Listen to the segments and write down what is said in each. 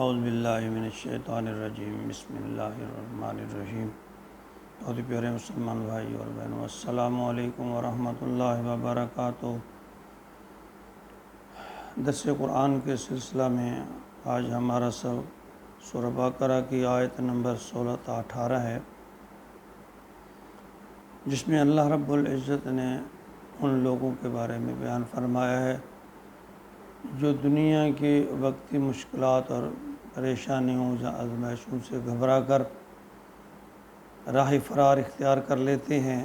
اعوذ باللہ من الشیطان الرجیم بسم اللہ الرحمن الرحیم۔ بہت پیارے مسلمان بھائی اور بہنوں، السلام علیکم ورحمۃ اللہ وبرکاتہ۔ درس قرآن کے سلسلہ میں آج ہمارا سبق سورہ بقرہ کی آیت نمبر 16 تا 18 ہے، جس میں اللہ رب العزت نے ان لوگوں کے بارے میں بیان فرمایا ہے جو دنیا کی وقتی مشکلات اور پریشانیوں یا آزمائشوں سے گھبرا کر راہ فرار اختیار کر لیتے ہیں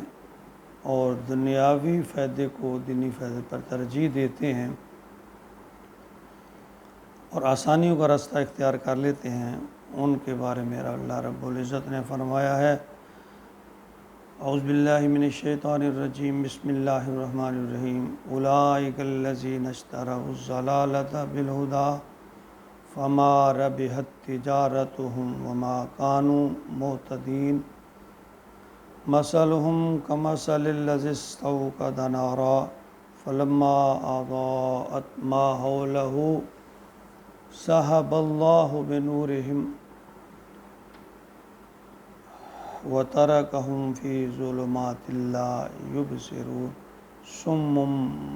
اور دنیاوی فائدے کو دینی فائدے پر ترجیح دیتے ہیں اور آسانیوں کا راستہ اختیار کر لیتے ہیں۔ ان کے بارے میں اللہ رب العزت نے فرمایا ہے، اعوذ باللہ من الشیطان الرجیم بسم اللہ الرحمن الرحیم، اولئک الذین اشتروا الضلالۃ بالہدی فما ربحت تجارتهم وما كانوا مہتدین، مثلهم كمثل الذی استوقد نارا فلما اضاءت ما حوله ذهب اللہ بنورہم وترکہم فی ظلمات لا یبصرون صم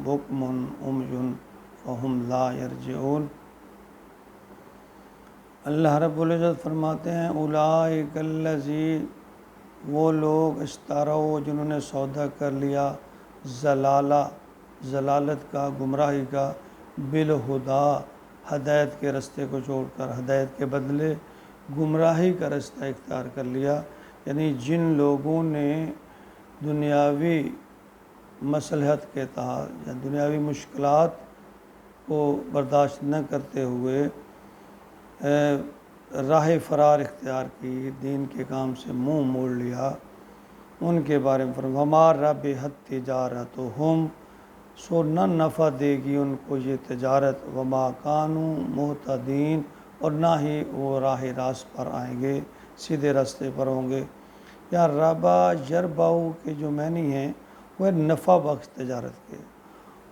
بکم عمی فہم لا یرجعون۔ اللہ رب العزت فرماتے ہیں، اولئک الذین، وہ لوگ، اشتروا، جنہوں نے سودا کر لیا، ضلالت کا، گمراہی کا، بالہدا، ہدایت کے رستے کو چھوڑ کر ہدایت کے بدلے گمراہی کا رستہ اختیار کر لیا، یعنی جن لوگوں نے دنیاوی مصلحت کے تحت یا دنیاوی مشکلات کو برداشت نہ کرتے ہوئے راہ فرار اختیار کی، دین کے کام سے منہ موڑ لیا، ان کے بارے میں فرمایا، وما ربحت تجارتہم، سو نہ نفع دے گی ان کو یہ تجارت، وما کانوا مہتدین، اور نہ ہی وہ راہ راست پر آئیں گے، سیدھے راستے پر ہوں گے۔ یا ربا یرباؤ کے جو معنی ہیں وہ نفع بخش تجارت کے،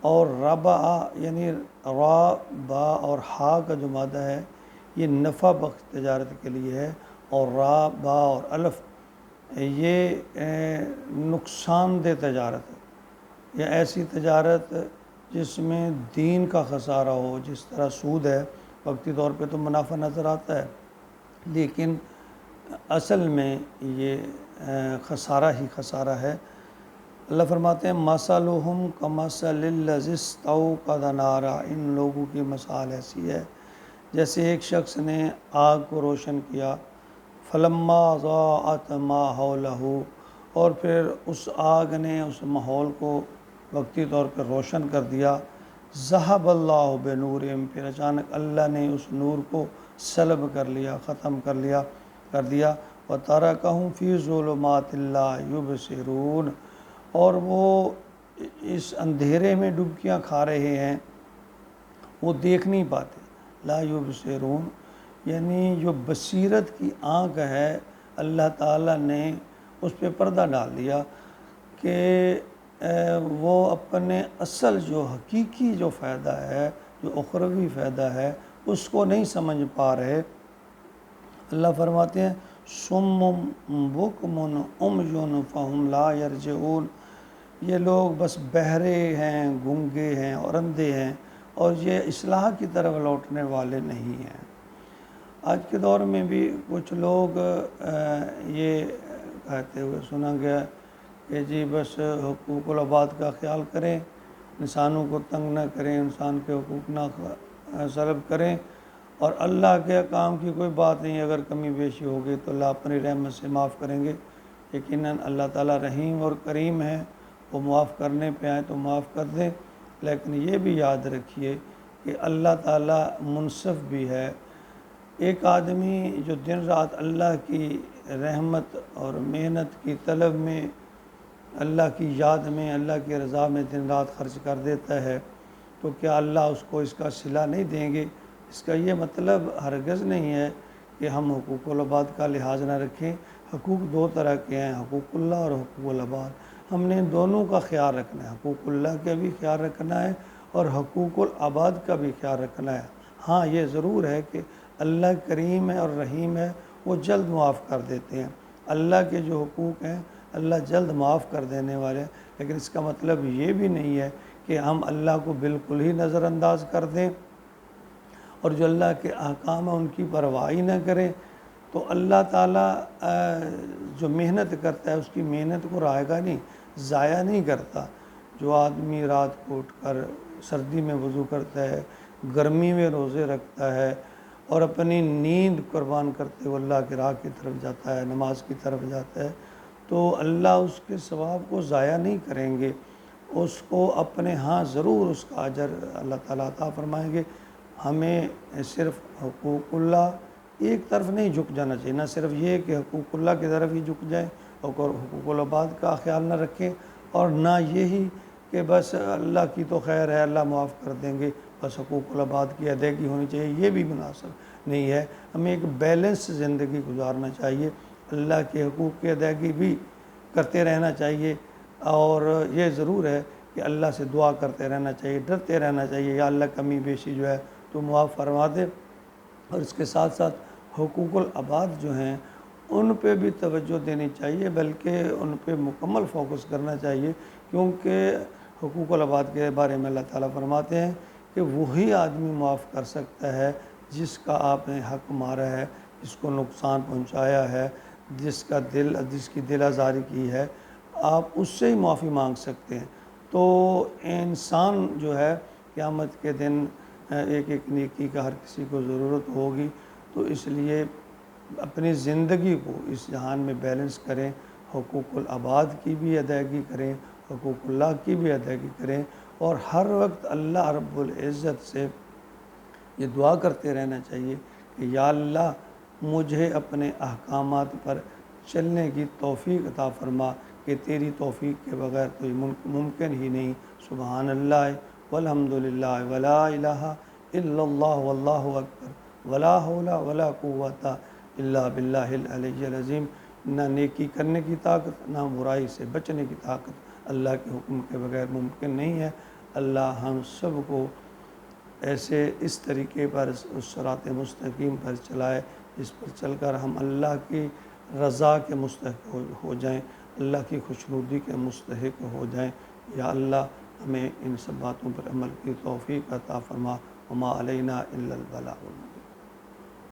اور ربا یعنی را، با اور ہا کا جو مادہ ہے یہ نفع بخش تجارت کے لیے ہے، اور را، با اور الف یہ نقصان دہ تجارت ہے، یا ایسی تجارت جس میں دین کا خسارہ ہو، جس طرح سود ہے، وقتی طور پہ تو منافع نظر آتا ہے لیکن اصل میں یہ خسارہ ہی خسارہ ہے۔ اللہ فرماتے ہیں، مثلہم کمثل الذی استوقد نارا، ان لوگوں کی مثال ایسی ہے جیسے ایک شخص نے آگ کو روشن کیا، فلما اضاءت ما حولہ، اور پھر اس آگ نے اس ماحول کو وقتی طور پر روشن کر دیا، ذہب اللہ بنورہم، پھر اچانک اللہ نے اس نور کو سلب کر لیا، ختم کر دیا، وترکہم فی ظلمات لا یبصرون، اور وہ اس اندھیرے میں ڈبکیاں کھا رہے ہیں، وہ دیکھ نہیں پاتے، لا یبصرون یعنی جو بصیرت کی آنکھ ہے اللہ تعالیٰ نے اس پہ پردہ ڈال دیا کہ وہ اپنے اصل جو حقیقی جو فائدہ ہے، جو اخروی فائدہ ہے، اس کو نہیں سمجھ پا رہے۔ اللہ فرماتے ہیں، صم بکم عمی فہم لا یرجعون، یہ لوگ بس بہرے ہیں، گونگے ہیں اور اندھے ہیں، اور یہ اصلاح کی طرف لوٹنے والے نہیں ہیں۔ آج کے دور میں بھی کچھ لوگ یہ کہتے ہوئے سنا گیا کہ جی بس حقوق العباد کا خیال کریں، انسانوں کو تنگ نہ کریں، انسان کے حقوق نہ سلب کریں، اور اللہ کے احکام کی کوئی بات نہیں، اگر کمی بیشی ہوگی تو اللہ اپنی رحمت سے معاف کریں گے۔ یقیناً اللہ تعالیٰ رحیم اور کریم ہے، وہ معاف کرنے پہ آئیں تو معاف کر دیں، لیکن یہ بھی یاد رکھیے کہ اللہ تعالیٰ منصف بھی ہے۔ ایک آدمی جو دن رات اللہ کی رحمت اور محنت کی طلب میں، اللہ کی یاد میں، اللہ کی رضا میں دن رات خرچ کر دیتا ہے، تو کیا اللہ اس کو اس کا صلہ نہیں دیں گے؟ اس کا یہ مطلب ہرگز نہیں ہے کہ ہم حقوق العباد کا لحاظ نہ رکھیں۔ حقوق دو طرح کے ہیں، حقوق اللہ اور حقوق العباد، ہم نے دونوں کا خیال رکھنا ہے، حقوق اللہ کا بھی خیال رکھنا ہے اور حقوق العباد کا بھی خیال رکھنا ہے۔ ہاں یہ ضرور ہے کہ اللہ کریم ہے اور رحیم ہے، وہ جلد معاف کر دیتے ہیں۔ اللہ کے جو حقوق ہیں اللہ جلد معاف کر دینے والے ہیں، لیکن اس کا مطلب یہ بھی نہیں ہے کہ ہم اللہ کو بالکل ہی نظر انداز کر دیں اور جو اللہ کے احکام ہیں ان کی پرواہ ہی نہ کریں۔ تو اللہ تعالیٰ جو محنت کرتا ہے اس کی محنت کو رائگاں نہیں، ضائع نہیں کرتا۔ جو آدمی رات کو اٹھ کر سردی میں وضو کرتا ہے، گرمی میں روزے رکھتا ہے اور اپنی نیند قربان کرتے ہوئے اللہ کی راہ کی طرف جاتا ہے، نماز کی طرف جاتا ہے، تو اللہ اس کے ثواب کو ضائع نہیں کریں گے، اس کو اپنے ہاں ضرور اس کا اجر اللہ تعالیٰ عطا فرمائیں گے۔ ہمیں صرف حقوق اللہ ایک طرف نہیں جھک جانا چاہیے، نہ صرف یہ کہ حقوق اللہ کی طرف ہی جھک جائیں اور حقوق العباد کا خیال نہ رکھیں، اور نہ یہی کہ بس اللہ کی تو خیر ہے اللہ معاف کر دیں گے، بس حقوق العباد کی ادائیگی ہونی چاہیے، یہ بھی مناسب نہیں ہے۔ ہمیں ایک بیلنس زندگی گزارنا چاہیے، اللہ کے حقوق کی ادائیگی بھی کرتے رہنا چاہیے، اور یہ ضرور ہے کہ اللہ سے دعا کرتے رہنا چاہیے، ڈرتے رہنا چاہیے، یا اللہ کمی بیشی جو ہے تو معاف فرما دے۔ اور اس کے ساتھ ساتھ حقوق العباد جو ہیں ان پہ بھی توجہ دینی چاہیے، بلکہ ان پہ مکمل فوکس کرنا چاہیے، کیونکہ حقوق العباد کے بارے میں اللہ تعالیٰ فرماتے ہیں کہ وہی آدمی معاف کر سکتا ہے جس کا آپ نے حق مارا ہے، جس کو نقصان پہنچایا ہے، جس کی دل آزاری کی ہے، آپ اس سے ہی معافی مانگ سکتے ہیں۔ تو انسان جو ہے قیامت کے دن ایک ایک نیکی کا ہر کسی کو ضرورت ہوگی، تو اس لیے اپنی زندگی کو اس جہان میں بیلنس کریں، حقوق العباد کی بھی ادائیگی کریں، حقوق اللہ کی بھی ادائیگی کریں، اور ہر وقت اللہ رب العزت سے یہ دعا کرتے رہنا چاہیے کہ یا اللہ مجھے اپنے احکامات پر چلنے کی توفیق عطا فرما، کہ تیری توفیق کے بغیر تو یہ ممکن ہی نہیں۔ سبحان اللہ والحمدللہ ولا الہ الا اللہ واللہ اکبر ولا حول ولا قوت الا باللہ العلی العظیم۔ نہ نیکی کرنے کی طاقت، نہ برائی سے بچنے کی طاقت اللہ کے حکم کے بغیر ممکن نہیں ہے۔ اللہ ہم سب کو ایسے اس طریقے پر اس صراط مستقیم پر چلائے جس پر چل کر ہم اللہ کی رضا کے مستحق ہو جائیں، اللہ کی خوشنودی کے مستحق ہو جائیں۔ یا اللہ ہمیں ان سب باتوں پر عمل کی توفیق عطا فرما، وما علینا الا البلاغ۔